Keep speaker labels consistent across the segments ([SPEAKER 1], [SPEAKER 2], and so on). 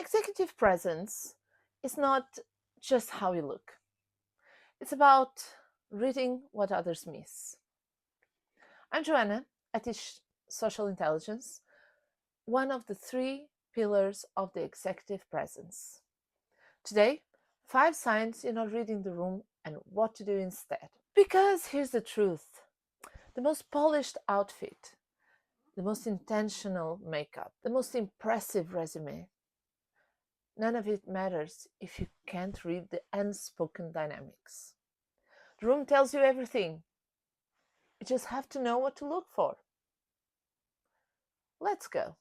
[SPEAKER 1] Executive presence is not just how you look. It's about reading what others miss. I'm Joanna. I teach social intelligence, one of the 3 pillars of the executive presence. Today, 5 signs you're not reading the room and what to do instead. Because here's the truth. The most polished outfit, the most intentional makeup, the most impressive resume, none of it matters if you can't read the unspoken dynamics. The room tells you everything. You just have to know what to look for. Let's go.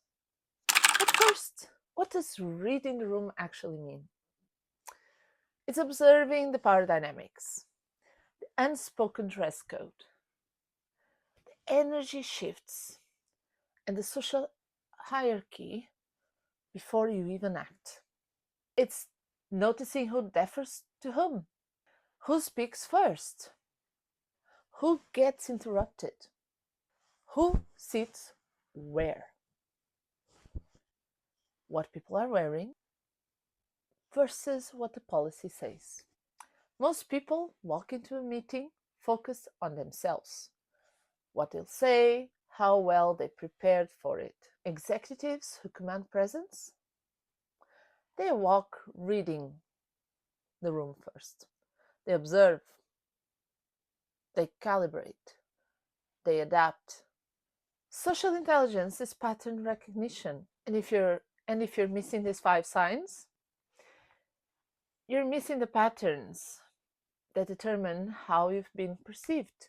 [SPEAKER 1] But first, what does reading the room actually mean? It's observing the power dynamics, the unspoken dress code, the energy shifts, and the social hierarchy before you even act. It's noticing who defers to whom, who speaks first, who gets interrupted, who sits where, what people are wearing versus what the policy says. Most people walk into a meeting focused on themselves, what they'll say, how well they prepared for it. Executives who command presence, they walk reading the room first. They observe, they calibrate, they adapt. Social intelligence is pattern recognition. And if you're missing these 5 signs, you're missing the patterns that determine how you've been perceived.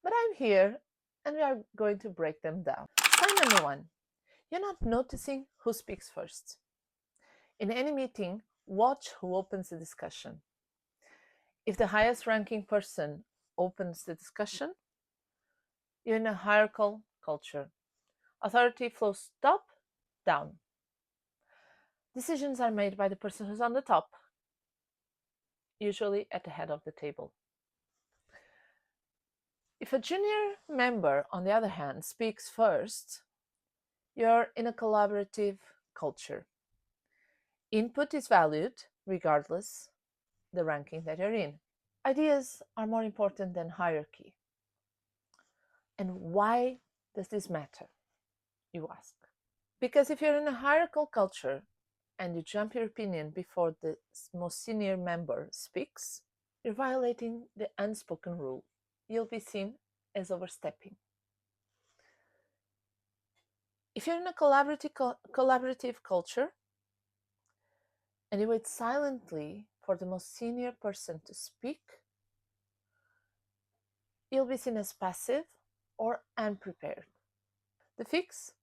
[SPEAKER 1] But I'm here and we are going to break them down. Sign number 1. You're not noticing who speaks first. In any meeting, watch who opens the discussion. If the highest ranking person opens the discussion, you're in a hierarchical culture. Authority flows top, down. Decisions are made by the person who's on the top, usually at the head of the table. If a junior member, on the other hand, speaks first, you're in a collaborative culture. Input is valued regardless the ranking that you're in. Ideas are more important than hierarchy. And why does this matter, you ask? Because if you're in a hierarchical culture and you jump your opinion before the most senior member speaks, you're violating the unspoken rule. You'll be seen as overstepping. If you're in a collaborative culture and you wait silently for the most senior person to speak, you'll be seen as passive or unprepared. The fix?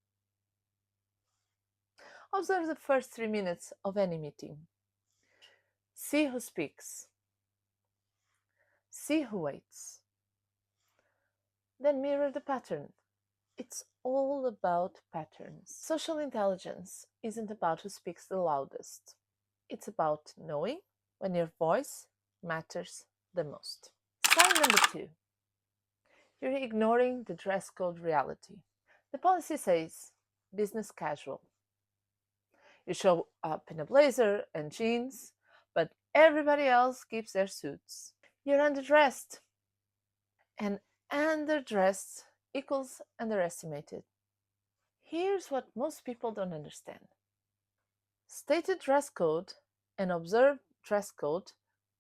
[SPEAKER 1] Observe the first 3 minutes of any meeting. See who speaks. See who waits. Then mirror the pattern. It's all about patterns. Social intelligence isn't about who speaks the loudest. It's about knowing when your voice matters the most. Sign number 2. You're ignoring the dress code reality. The policy says business casual. You show up in a blazer and jeans, but everybody else keeps their suits. You're underdressed. And underdressed equals underestimated. Here's what most people don't understand. Stated dress code and observed dress code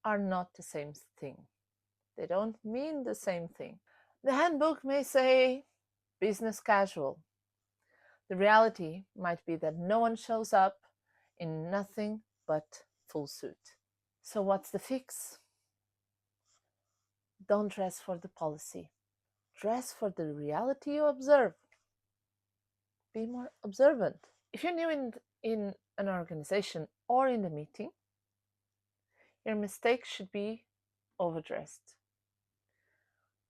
[SPEAKER 1] are not the same thing. They don't mean the same thing. The handbook may say business casual. The reality might be that no one shows up in nothing but full suit. So what's the fix? Don't dress for the policy. Dress for the reality you observe. Be more observant. If you're new in an organization or in the meeting, your mistake should be overdressed.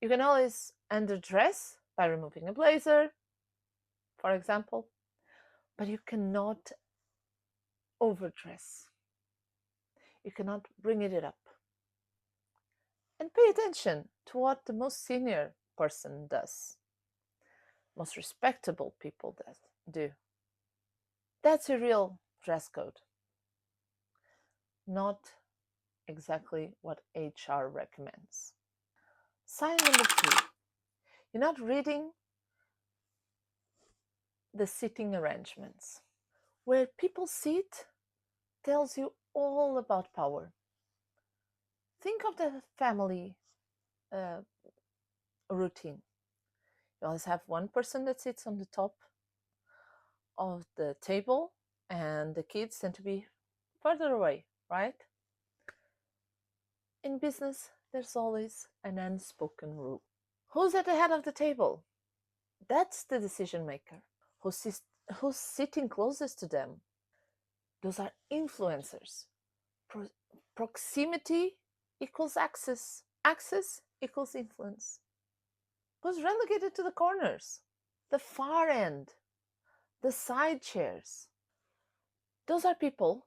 [SPEAKER 1] You can always underdress by removing a blazer, for example, but you cannot overdress. You cannot bring it up. And pay attention to what the most senior person does, most respectable people do. That's a real dress code. not exactly what HR recommends. Sign number 3. You're not reading the seating arrangements. Where people sit tells you all about power. Think of the family uh, routine. You always have one person that sits on the top of the table, and the kids tend to be further away, right? In business, there's always an unspoken rule. Who's at the head of the table? That's the decision maker. Who's sitting closest to them? Those are influencers. Proximity equals access. Access equals influence. Who's relegated to the corners? The far end, the side chairs. Those are people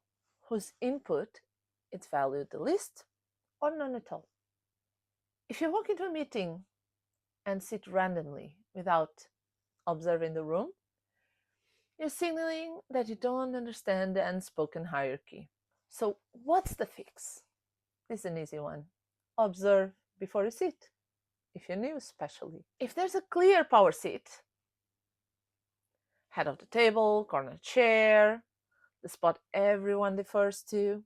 [SPEAKER 1] whose input is valued the least or none at all. If you walk into a meeting and sit randomly without observing the room, you're signaling that you don't understand the unspoken hierarchy. So what's the fix? This is an easy one. Observe before you sit, if you're new especially. If there's a clear power seat, head of the table, corner chair, the spot everyone defers to,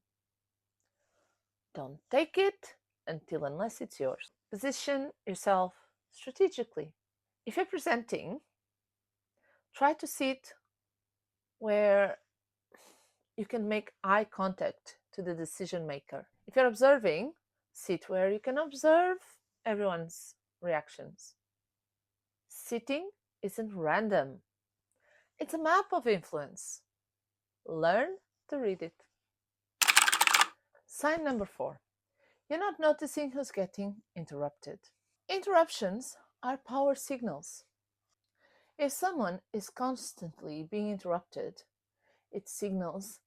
[SPEAKER 1] don't take it unless it's yours. Position yourself strategically. If you're presenting, try to sit where you can make eye contact to the decision maker. If you're observing, sit where you can observe everyone's reactions. Sitting isn't random. It's a map of influence. Learn to read it. Sign number 4. You're not noticing who's getting interrupted. Interruptions are power signals. If someone is constantly being interrupted, it signals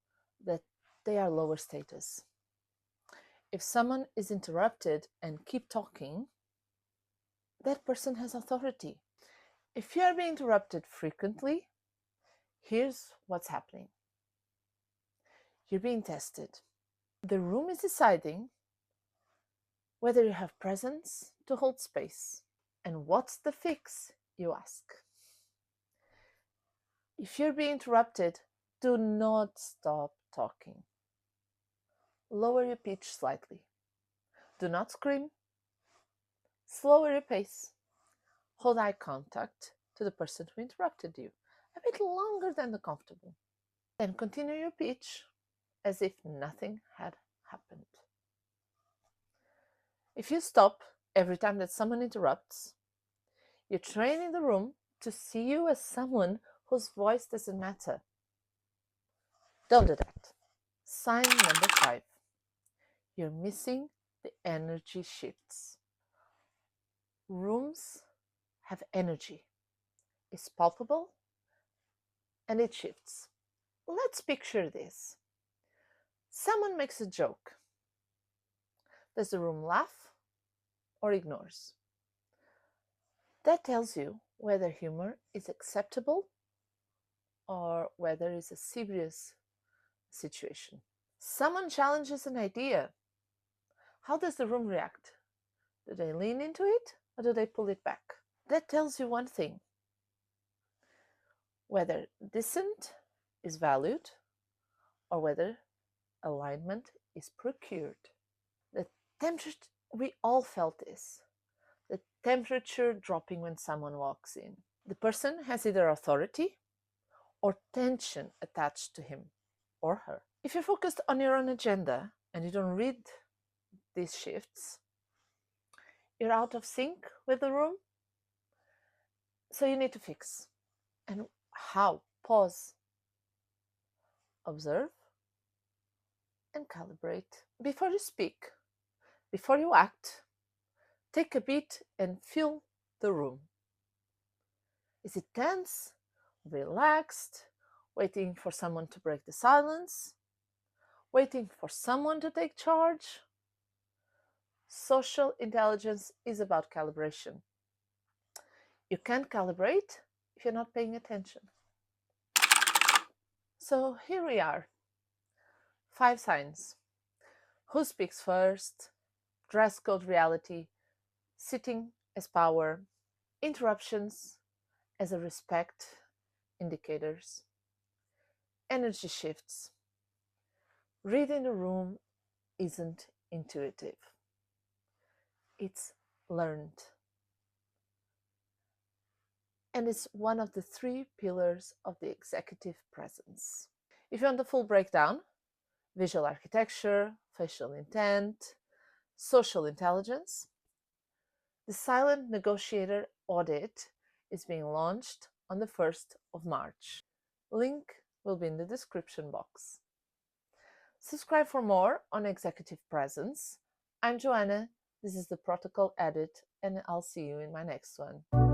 [SPEAKER 1] that they are lower status. If someone is interrupted and keep talking, that person has authority. If you are being interrupted frequently, here's what's happening. You're being tested. The room is deciding whether you have presence to hold space. And what's the fix, you ask? If you're being interrupted, do not stop talking. Lower your pitch slightly. Do not scream. Slower your pace. Hold eye contact to the person who interrupted you, a bit longer than the comfortable. Then continue your pitch as if nothing had happened. If you stop every time that someone interrupts, you're training the room to see you as someone whose voice doesn't matter. Don't do that. Sign number 5. You're missing the energy shifts. Rooms have energy. It's palpable and it shifts. Let's picture this. Someone makes a joke. Does the room laugh or ignores? That tells you whether humor is acceptable or whether it's a serious situation. Someone challenges an idea. How does the room react? Do they lean into it or do they pull it back? That tells you one thing: whether dissent is valued or whether alignment is procured. The temperature, we all felt this. The temperature dropping when someone walks in. The person has either authority or tension attached to him or her. If you're focused on your own agenda and you don't read these shifts, you're out of sync with the room. So you need to fix. And how? Pause, observe, and calibrate. Before you speak, before you act, take a beat and feel the room. Is it tense, relaxed, waiting for someone to break the silence, waiting for someone to take charge? Social intelligence is about calibration. You can't calibrate if you're not paying attention. So here we are. 5 signs. Who speaks first? Dress code reality, sitting as power, interruptions as a respect indicators, energy shifts. Reading the room isn't intuitive, it's learned. And it's one of the three pillars of the executive presence. If you want the full breakdown, visual architecture, facial intent, social intelligence, the Silent Negotiator Audit is being launched on the 1st of March. Link will be in the description box. Subscribe for more on executive presence. I'm Joanna, this is the Protocol Edit, and I'll see you in my next one.